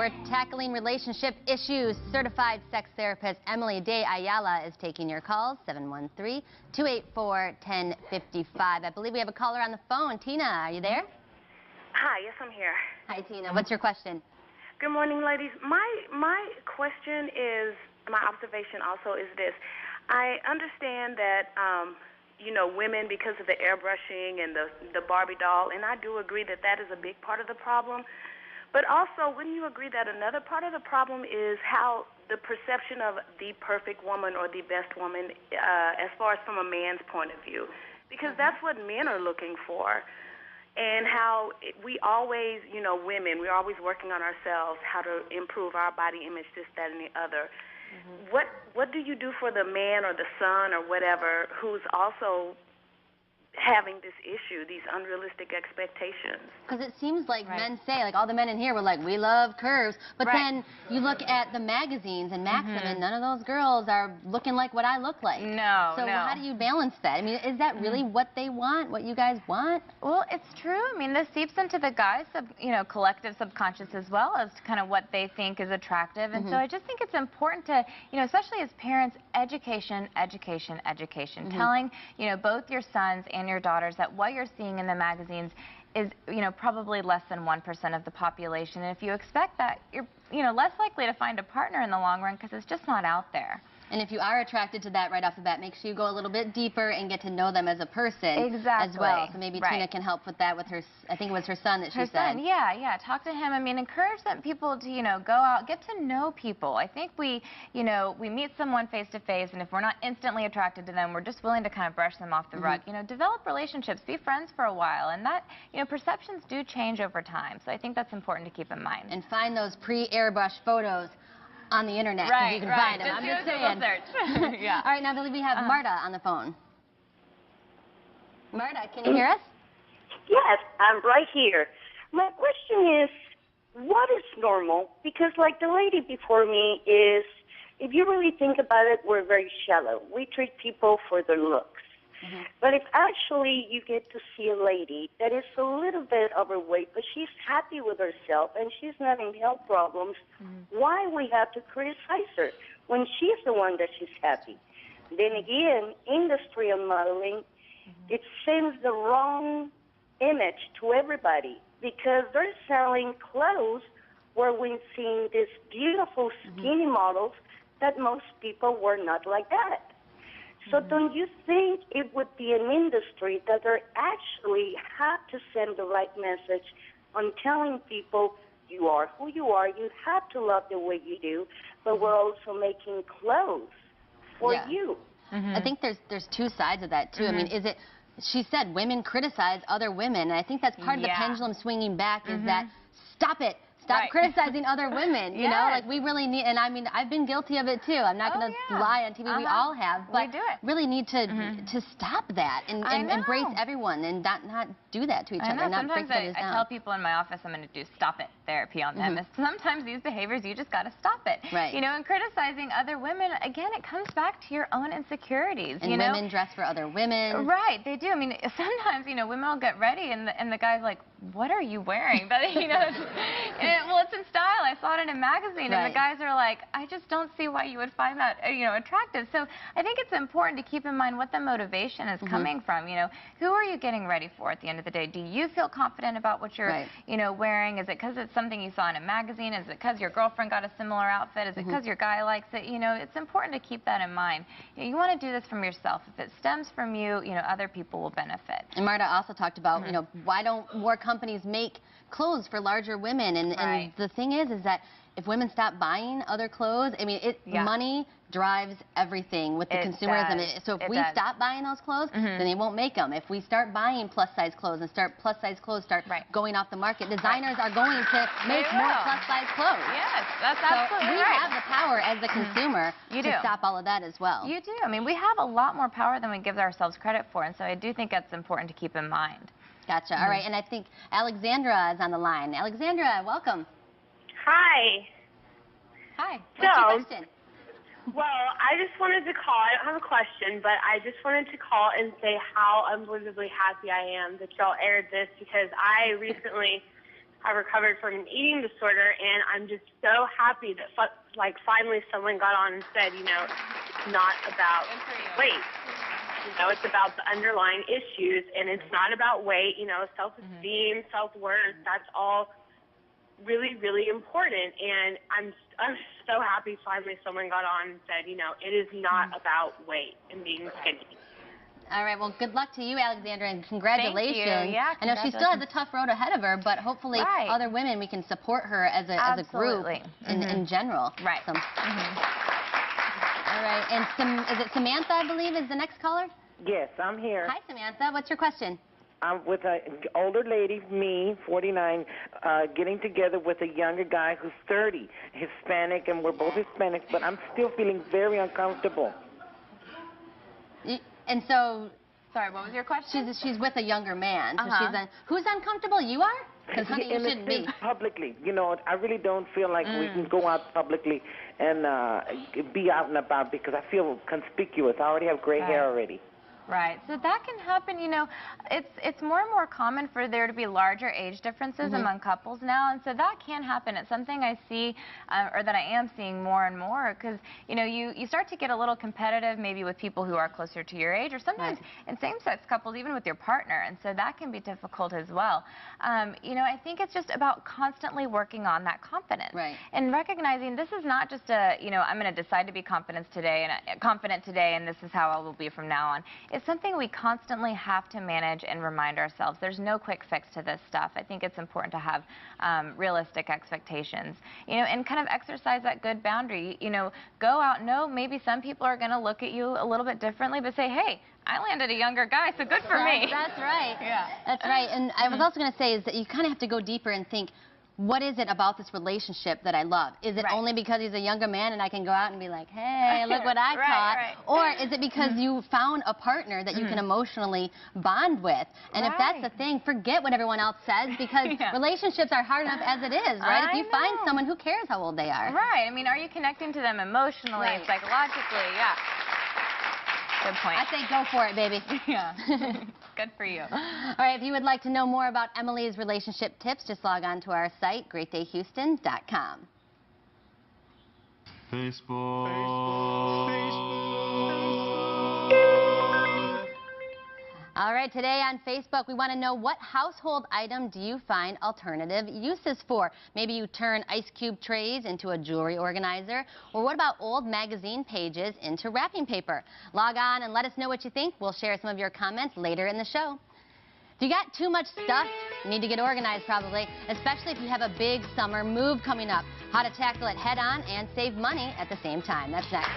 We're tackling relationship issues. Certified sex therapist Emily De Ayala is taking your calls, 713-284-1055. I believe we have a caller on the phone. Tina, are you there? Hi, yes, I'm here. Hi, Tina. What's your question? Good morning, ladies. My question is, my observation also is this. I understand that, women, because of the airbrushing and the Barbie doll, and I do agree that that is a big part of the problem. But also, wouldn't you agree that another part of the problem is how the perception of the perfect woman or the best woman, as far as from a man's point of view? Because that's what men are looking for. And how we always, women, we're always working on ourselves, how to improve our body image, this, that, and the other. What do you do for the man or the son or whatever who's also having this issue, these unrealistic expectations? Because it seems like men say, like all the men in here were like, we love curves. But then you look at the magazines and Maxim, and none of those girls are looking like what I look like. No, So how do you balance that? I mean, is that really what they want, what you guys want? Well, it's true. I mean, this seeps into the guys' collective subconscious as well as kind of what they think is attractive. And so I just think it's important to, especially as parents, education, education, education. Telling, both your sons and your daughters that what you're seeing in the magazines is, probably less than 1% of the population. And if you expect that, you're, less likely to find a partner in the long run because it's just not out there. And if you are attracted to that right off the bat, make sure you go a little bit deeper and get to know them as a person as well. So maybe Tina can help with that with her, I think it was her son that she said. Her son, yeah. Talk to him. I mean, encourage them people to, go out, get to know people. I think we meet someone face to face, and if we're not instantly attracted to them, we're just willing to kind of brush them off the rug. Develop relationships, be friends for a while, and that, perceptions do change over time. So I think that's important to keep in mind. And find those pre-airbrush photos on the internet, you can find them. I'm just saying. Search. Yeah. All right, now I believe we have Marta on the phone. Marta, can you hear us? Yes, I'm right here. My question is, what is normal? Because like the lady before me is, if you really think about it, we're very shallow. We treat people for their looks. But if actually you get to see a lady that is a little bit overweight, but she's happy with herself and she's not in health problems, why we have to criticize her when she's the one that she's happy? Then again, industry of modeling, it sends the wrong image to everybody because they're selling clothes where we've seen these beautiful skinny models that most people were not like that. So don't you think it would be an industry that they actually have to send the right message on telling people you are who you are, you have to love the way you do, but we're also making clothes for you. I think there's two sides of that too. I mean, she said women criticize other women, and I think that's part of the pendulum swinging back is that stop it. Stop criticizing other women, you know? Like, we really need, and I mean, I've been guilty of it too. I'm not going to lie on TV. We all have, but we do it. Really need to stop that and embrace everyone and not do that to each other. Not Sometimes break I tell people in my office I'm going to do stop it therapy on them. Sometimes these behaviors, you just got to stop it. And criticizing other women, again, it comes back to your own insecurities. And women dress for other women. Right, they do. I mean, sometimes, women will get ready and the guy's like, what are you wearing? But, well, it's in style. I saw it in a magazine, and the guys are like, I just don't see why you would find that, attractive. So I think it's important to keep in mind what the motivation is coming from. Who are you getting ready for at the end of the day? Do you feel confident about what you're, wearing? Is it because it's something you saw in a magazine? Is it because your girlfriend got a similar outfit? Is it because your guy likes it? It's important to keep that in mind. You want to do this from yourself. If it stems from you, other people will benefit. And Marta also talked about, why don't more companies make clothes for larger women? And the thing is that if women stop buying other clothes, I mean, money drives everything with the consumerism. So if we stop buying those clothes, then they won't make them. If we start buying plus-size clothes and plus-size clothes start going off the market, designers are going to make more plus-size clothes. Yes, that's absolutely right. We have the power as the consumer to stop all of that as well. You do. I mean, we have a lot more power than we give ourselves credit for, and so I do think that's important to keep in mind. Gotcha. All right, and I think Alexandra is on the line. Alexandra, welcome. Hi. Hi. What's your question? Well, I just wanted to call. I don't have a question, but I just wanted to call and say how unbelievably happy I am that y'all aired this because I recently have recovered from an eating disorder, and I'm just so happy that finally someone got on and said, you know, it's not about weight. You know, it's about the underlying issues, and it's not about weight. You know, self-esteem, self-worth, that's all really, really important. And I'm so happy finally someone got on and said, you know, it is not about weight and being skinny. All right, well, good luck to you, Alexandra, and congratulations. Thank you. Yeah, I know she still has a tough road ahead of her, but hopefully other women, we can support her as a group in general. Right. So, all right, and is it Samantha, I believe, is the next caller? Yes, I'm here. Hi, Samantha. What's your question? I'm with an older lady, me, 49, getting together with a younger guy who's 30, Hispanic, and we're both Hispanics, but I'm still feeling very uncomfortable. And so, sorry, what was your question? She's with a younger man. So who's uncomfortable? You are? Because, honey, you shouldn't be. Publicly. You know, I really don't feel like we can go out publicly and be out and about because I feel conspicuous. I already have gray hair already. Right. So that can happen, you know, it's more and more common for there to be larger age differences among couples now, and so that can happen. It's something I see, or that I am seeing more and more, because, you know, you start to get a little competitive maybe with people who are closer to your age, or sometimes in same-sex couples, even with your partner, and so that can be difficult as well. You know, I think it's just about constantly working on that confidence. Right. And recognizing this is not just a, you know, I'm going to decide to be confident today, and this is how I will be from now on. It's something we constantly have to manage and remind ourselves. There's no quick fix to this stuff. I think it's important to have realistic expectations, you know, and kind of exercise that good boundary. You know, go out, know maybe some people are going to look at you a little bit differently, but say, hey, I landed a younger guy, so good for me. That's right. Yeah. That's right. And I was also going to say is that you kind of have to go deeper and think, what is it about this relationship that I love? Is it only because he's a younger man and I can go out and be like, hey, look what I taught? Or is it because you found a partner that you can emotionally bond with? And if that's the thing, forget what everyone else says, because relationships are hard enough as it is, right? If you find someone, who cares how old they are? Right. I mean, are you connecting to them emotionally, psychologically? Yeah. Good point. I say go for it, baby. Yeah. Good for you. All right, if you would like to know more about Emily's relationship tips, just log on to our site, greatdayhouston.com. All right, today on Facebook, we want to know, what household item do you find alternative uses for? Maybe you turn ice cube trays into a jewelry organizer, or what about old magazine pages into wrapping paper? Log on and let us know what you think. We'll share some of your comments later in the show. If you got too much stuff, you need to get organized probably, especially if you have a big summer move coming up. How to tackle it head on and save money at the same time. That's next.